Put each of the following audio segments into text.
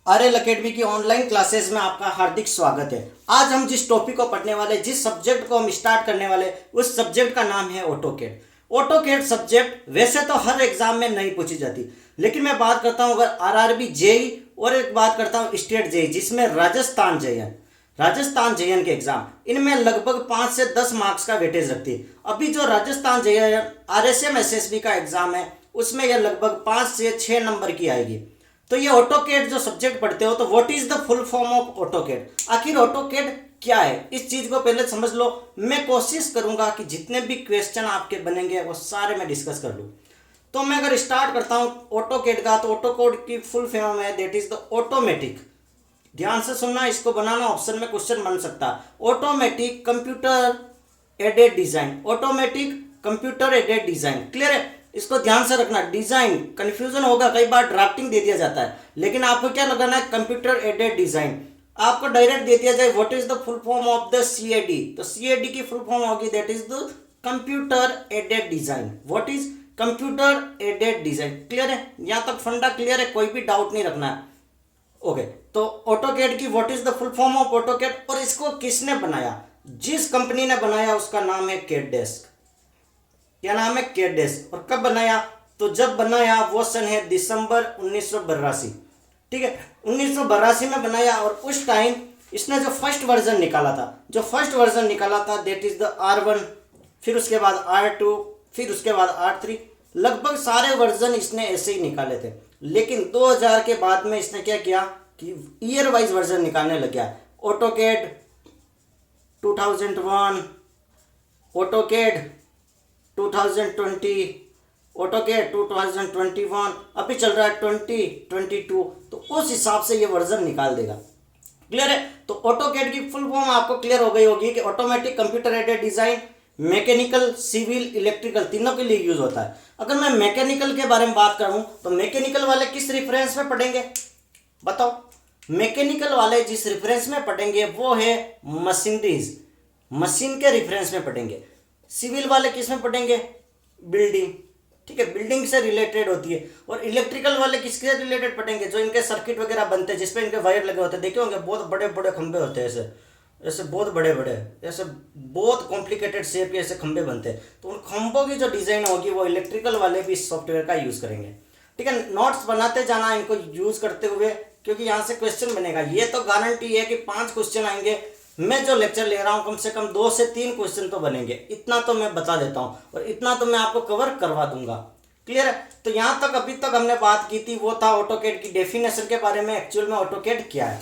RL academy की online classes में आपका हार्दिक स्वागत है। आज हम जिस टॉपिक को पढ़ने वाले, जिस सब्जेक्ट को हम स्टार्ट करने वाले, उस सब्जेक्ट का नाम है ऑटोकेड। ऑटोकेड सब्जेक्ट वैसे तो हर एग्जाम में नहीं पूछी जाती, लेकिन मैं बात करता हूँ अगर आरआरबी जेई और एक बात करता हूँ स्टेट जेई, जिसमें राजस्थान जेईएन के एग्जाम, इनमें लगभग 5 से 10 मार्क्स का वेटेज रखती है। अभी जो राजस्थान जेईएन आरएसएम एसएसबी का एग्जाम है, उसमें यह लगभग 5 से 6 नंबर की आएगी। तो ये ऑटोकेड जो सब्जेक्ट पढ़ते हो, तो what is the full form of AutoCAD, आखिर ऑटोकेड क्या है, इस चीज को पहले समझ लो। मैं कोशिश करूंगा कि जितने भी क्वेश्चन आपके बनेंगे वो सारे मैं डिस्कस कर लूँ। तो मैं अगर स्टार्ट करता हूँ ऑटोकेड का, तो ऑटोकेड की फुल फॉर्म है दैट इज द ऑटोमेटिक। ध्यान से सुनना, इसको बनाना ऑप्शन में क्वेश्चन बन सकता है। Automatic computer aided design, automatic computer aided design, clear है। इसको ध्यान से रखना, डिजाइन कंफ्यूजन होगा, कई बार ड्राफ्टिंग दे दिया जाता है, लेकिन आपको क्या लगाना है, कंप्यूटर एडेड डिजाइन। आपको डायरेक्ट दे दिया जाए what is the full form of the CAD, तो सीएडी की फुल फॉर्म होगी that is the computer aided design. What is computer aided design, clear है। यहां तक फंडा क्लियर है, कोई भी डाउट नहीं रखना है। ओके, तो ऑटोकेड की what is the full form of AutoCAD, और इसको किसने बनाया, जिस कंपनी ने बनाया उसका नाम है कैडडेस्क। क्या नाम है, कैडडेस्क। और कब बनाया, तो जब बनाया वो सन है दिसंबर 1982, ठीक है, 1982 में बनाया। और उस टाइम इसने जो फर्स्ट वर्जन निकाला था दैट इज द R1, फिर उसके बाद R2, फिर उसके बाद R3, लगभग सारे वर्जन इसने ऐसे ही निकाले थे। लेकिन 2000 के बाद में इसने क्या किया कि ईयर वाइज वर्जन निकालने लग गया। ऑटोकेड 2001, ऑटोकेड 2020, ऑटोकेड 2021, अभी चल रहा है 2022, तो उस हिसाब से ये वर्जन निकाल देगा। क्लियर है। तो ऑटोकेड की फुल फॉर्म आपको क्लियर हो गई होगी कि automatic computer aided design, mechanical, civil, electrical, तीनों के लिए यूज होता है। अगर मैं मैकेनिकल के बारे में बात करूं, तो मैकेनिकल वाले किस रेफरेंस में पढ़ेंगे, बताओ। मैकेनिकल वाले जिस रेफरेंस में पढ़ेंगे वो है मशीनरीज, मशीन के रेफरेंस में पढ़ेंगे। सिविल वाले किस में पढ़ेंगे, बिल्डिंग, ठीक है, बिल्डिंग से रिलेटेड होती है। और इलेक्ट्रिकल वाले किसके रिलेटेड पढ़ेंगे, जो इनके सर्किट वगैरह बनते हैं, जिसपे इनके वायर लगे होते हैं, देखे होंगे बहुत बड़े बड़े खंभे होते हैं, ऐसे ऐसे बहुत बड़े बड़े, ऐसे बहुत कॉम्प्लिकेटेड शेप के ऐसे खंभे बनते हैं। तो उन खंभों की जो डिजाइन होगी वो इलेक्ट्रिकल वाले भी इस सॉफ्टवेयर का यूज करेंगे, ठीक है। नोट्स बनाते जाना इनको यूज करते हुए, क्योंकि यहाँ से क्वेश्चन बनेगा। ये तो गारंटी है कि 5 क्वेश्चन आएंगे। मैं जो लेक्चर ले रहा हूँ कम से कम 2 से 3 क्वेश्चन तो बनेंगे, इतना तो मैं बता देता हूँ, और इतना तो मैं आपको कवर करवा दूंगा। क्लियर है। तो यहाँ तक अभी तक हमने बात की थी वो था ऑटोकेड की डेफिनेशन के बारे में, एक्चुअल में ऑटोकेड क्या है,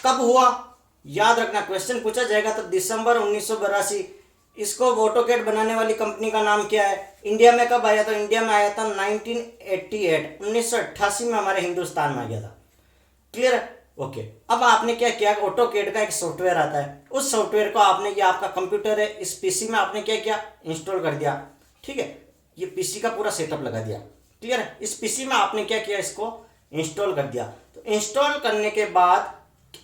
कब हुआ, याद रखना, क्वेश्चन पूछा जाएगा तो दिसंबर 1982। इसको ऑटोकेड बनाने वाली कंपनी का नाम क्या है, इंडिया में कब आया था, इंडिया में आया था 1988, 1988 में हमारे हिंदुस्तान में आ गया था। क्लियर है। ओके, अब आपने क्या किया, ऑटोकेड का एक सॉफ्टवेयर आता है, उस सॉफ्टवेयर को आपने, ये आपका कंप्यूटर है, इस पीसी में आपने क्या किया, इंस्टॉल कर दिया, ठीक है। ये पीसी का पूरा सेटअप लगा दिया। क्लियर है। इस पीसी में आपने क्या किया, इसको इंस्टॉल कर दिया। तो इंस्टॉल करने के बाद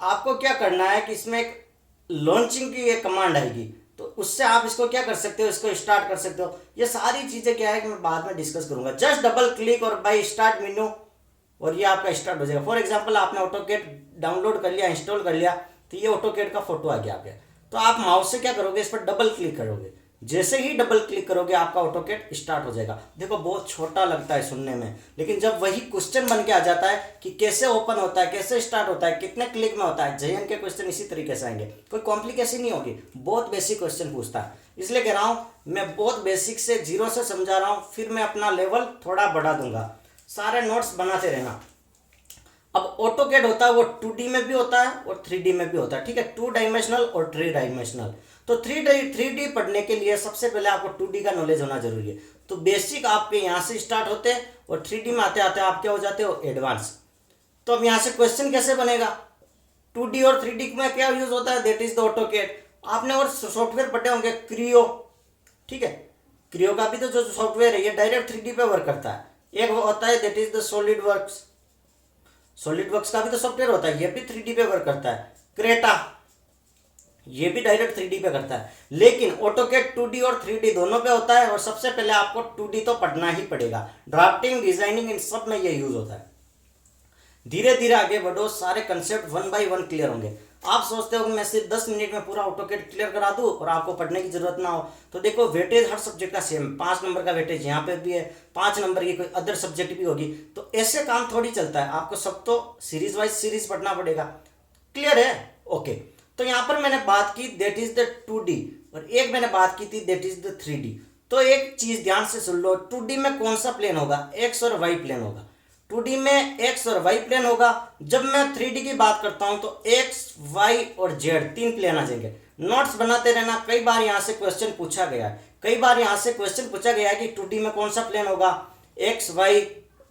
आपको क्या करना है कि इसमें एक लॉन्चिंग की एक कमांड आएगी, तो उससे आप इसको क्या कर सकते हो, इसको स्टार्ट कर सकते हो। ये सारी चीजें क्या है कि मैं बाद में डिस्कस करूंगा। जस्ट डबल क्लिक और बाय स्टार्ट मेन्यू, और ये आपका स्टार्ट हो जाएगा। फॉर एग्जांपल आपने ऑटोकेड डाउनलोड कर लिया, इंस्टॉल कर लिया, तो ये ऑटोकेड का फोटो आ गया आपके। तो आप माउस से क्या करोगे, इस पर डबल क्लिक करोगे। जैसे ही डबल क्लिक करोगे आपका ऑटोकेड स्टार्ट हो जाएगा। देखो बहुत छोटा लगता है सुनने में, लेकिन जब वही क्वेश्चन बन के आ जाता है कि कैसे ओपन होता है, कैसे स्टार्ट होता है, कितने क्लिक में होता है, जेईएन के क्वेश्चन इसी तरीके से आएंगे, कोई कॉम्प्लिकेशन नहीं होगी, बहुत बेसिक क्वेश्चन पूछता है। इसलिए कह रहा हूँ मैं बहुत बेसिक से, जीरो से समझा रहा हूँ, फिर मैं अपना लेवल थोड़ा बढ़ा दूंगा। सारे नोट्स बनाते रहना। अब ऑटोकेड होता है वो 2D में भी होता है और 3D में भी होता है, ठीक है, 2 डायमेंशनल और 3 डायमेंशनल। तो 3D पढ़ने के लिए सबसे पहले आपको 2D का नॉलेज होना जरूरी है। तो बेसिक आपके यहाँ से स्टार्ट होते हैं और 3D में आते आते आप क्या हो जाते हो, एडवांस। तो अब यहाँ से क्वेश्चन कैसे बनेगा, 2D और 3D में क्या यूज होता है, दैट इज द ऑटोकेड। आपने और सॉफ्टवेयर पढ़े होंगे क्रियो, ठीक है, क्रियो का भी तो जो सॉफ्टवेयर है ये डायरेक्ट 3D पे वर्क करता है। एक होता है that is the SolidWorks, SolidWorks का भी तो सॉफ्टवेयर होता है, ये भी 3D पे वर्क करता है। क्रेटा, ये भी डायरेक्ट 3D पे करता है। लेकिन ऑटोकेड 2D और 3D दोनों पे होता है, और सबसे पहले आपको 2D तो पढ़ना ही पड़ेगा। ड्राफ्टिंग, डिजाइनिंग, इन सब में ये यूज होता है। धीरे धीरे आगे बढ़ो, सारे concept one by one clear होंगे। आप सोचते हो कि मैं सिर्फ 10 मिनट में पूरा ऑटोकेड क्लियर करा दूं और आपको पढ़ने की जरूरत ना हो, तो देखो वेटेज हर सब्जेक्ट का सेम, 5 नंबर का वेटेज यहाँ पे भी है, 5 नंबर की कोई अदर सब्जेक्ट भी होगी, तो ऐसे काम थोड़ी चलता है। आपको सब तो सीरीज वाइज सीरीज पढ़ना पड़ेगा। क्लियर है? ओके। तो यहाँ पर मैंने बात की दैट इज द 2D और एक मैंने बात की थी दैट इज द 3D। तो एक चीज ध्यान से सुन लो, 2D में कौन सा प्लेन होगा? एक्स और वाई प्लेन होगा। 2D में एक्स और वाई प्लेन होगा। जब मैं 3D की बात करता हूं तो एक्स वाई और जेड 3 प्लेन आ जाएंगे। नोट्स बनाते रहना, कई बार यहां से क्वेश्चन पूछा गया है, कई बार यहां से क्वेश्चन पूछा गया है कि 2D में कौन सा प्लेन होगा? X Y,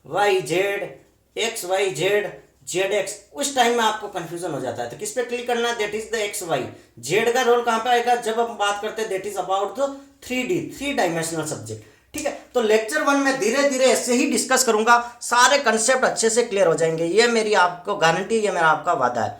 Y Z, X Y Z, Z X. उस टाइम में आपको कंफ्यूजन हो जाता है, तो किस पे क्लिक करना है? That is the X Y. Z का रोल कहां पे आएगा? जब हम बात करते हैं that is about the 3D, 3 dimensional subject. ठीक है, तो लेक्चर 1 में धीरे धीरे ऐसे ही डिस्कस करूंगा, सारे कंसेप्ट अच्छे से क्लियर हो जाएंगे, ये मेरी आपको गारंटी, ये मेरा आपका वादा है।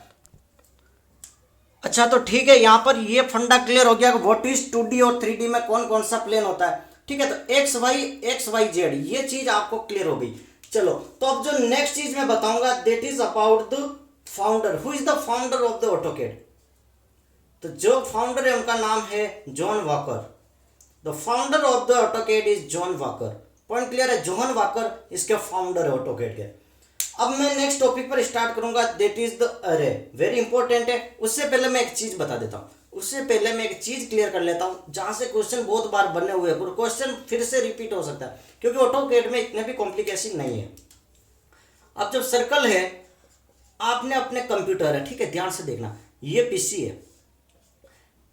अच्छा तो ठीक है, यहां पर ये फंडा क्लियर हो गया व्हाट इज 2D और 3D में कौन कौन सा प्लेन होता है। ठीक है, तो एक्स वाई जेड ये चीज आपको क्लियर हो गई। चलो, तो अब जो नेक्स्ट चीज मैं बताऊंगा that is about the founder. Who is the founder of the AutoCAD? तो जो फाउंडर है उनका नाम है John Walker. The founder of the AutoCAD is John Walker. Point clear है? जॉन वॉकर इसके फाउंडर है ऑटोकेड के। अब मैं नेक्स्ट टॉपिक पर स्टार्ट करूंगा दैट इज द अरे। वेरी इंपॉर्टेंट है। उससे पहले मैं एक चीज बता देता हूं, उससे पहले मैं एक चीज क्लियर कर लेता हूं जहां से क्वेश्चन बहुत बार बने हुए हैं, क्वेश्चन फिर से रिपीट हो सकता है क्योंकि ऑटोकेड में इतने भी कॉम्प्लिकेशन नहीं है। अब जब सर्कल है, आपने अपने कंप्यूटर है, ठीक है, ध्यान से देखना, ये पीसी है।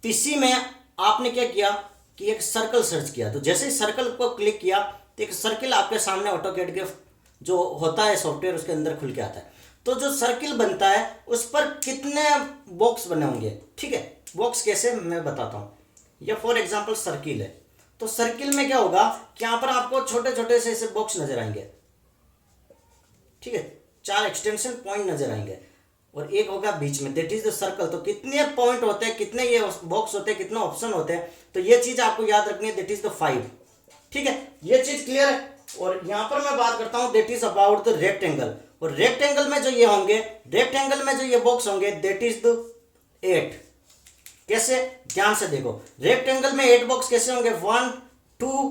पीसी में आपने क्या किया कि एक सर्कल सर्च किया, तो जैसे ही सर्कल को क्लिक किया तो एक सर्किल आपके सामने ऑटोकेड के जो होता है सॉफ्टवेयर उसके अंदर खुल के आता है। तो जो सर्किल बनता है उस पर कितने बॉक्स बने होंगे? ठीक है, बॉक्स कैसे मैं बताता हूँ। ये फॉर एग्जांपल सर्किल है, तो सर्किल में क्या होगा कि यहाँ पर आपको छोटे छोटे से ऐसे बॉक्स नजर आएंगे। ठीक है, 4 एक्सटेंशन पॉइंट नजर आएंगे और एक होगा बीच में, दैट इज द सर्कल। तो कितने पॉइंट होते हैं, कितने ये बॉक्स होते हैं, कितने ऑप्शन होते हैं, तो ये चीज आपको याद रखनी है, दैट इज द 5। ठीक है, ये चीज क्लियर है। और यहां पर मैं बात करता हूं that is about the rectangle. और रेक्टेंगल में जो ये होंगे, रेक्टेंगल में जो ये बॉक्स होंगे दैट इज द 8। कैसे? ध्यान से देखो, रेक्टेंगल में 8 बॉक्स कैसे होंगे? 1 2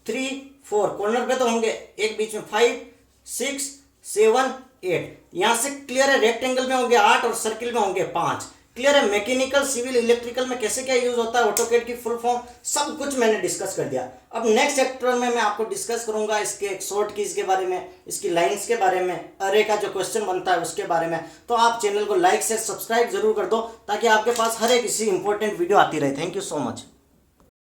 3 4, कॉर्नर पे तो होंगे, एक बीच में 5 6 7 8। यहां से क्लियर है, रेक्टेंगल में होंगे 8 और सर्किल में होंगे 5। क्लियर है? मैकेनिकल, सिविल, इलेक्ट्रिकल में कैसे क्या यूज होता है, ऑटोकेड की फुल फॉर्म सब कुछ मैंने डिस्कस कर दिया। अब नेक्स्ट चैप्टर में मैं आपको डिस्कस करूंगा इसके शॉर्ट कीज के बारे में, इसकी लाइंस के बारे में, अरे का जो क्वेश्चन बनता है उसके बारे में। तो आप चैनल को लाइक से सब्सक्राइब जरूर कर दो ताकि आपके पास हर एक इसी इंपॉर्टेंट वीडियो आती रहे। Thank you so much.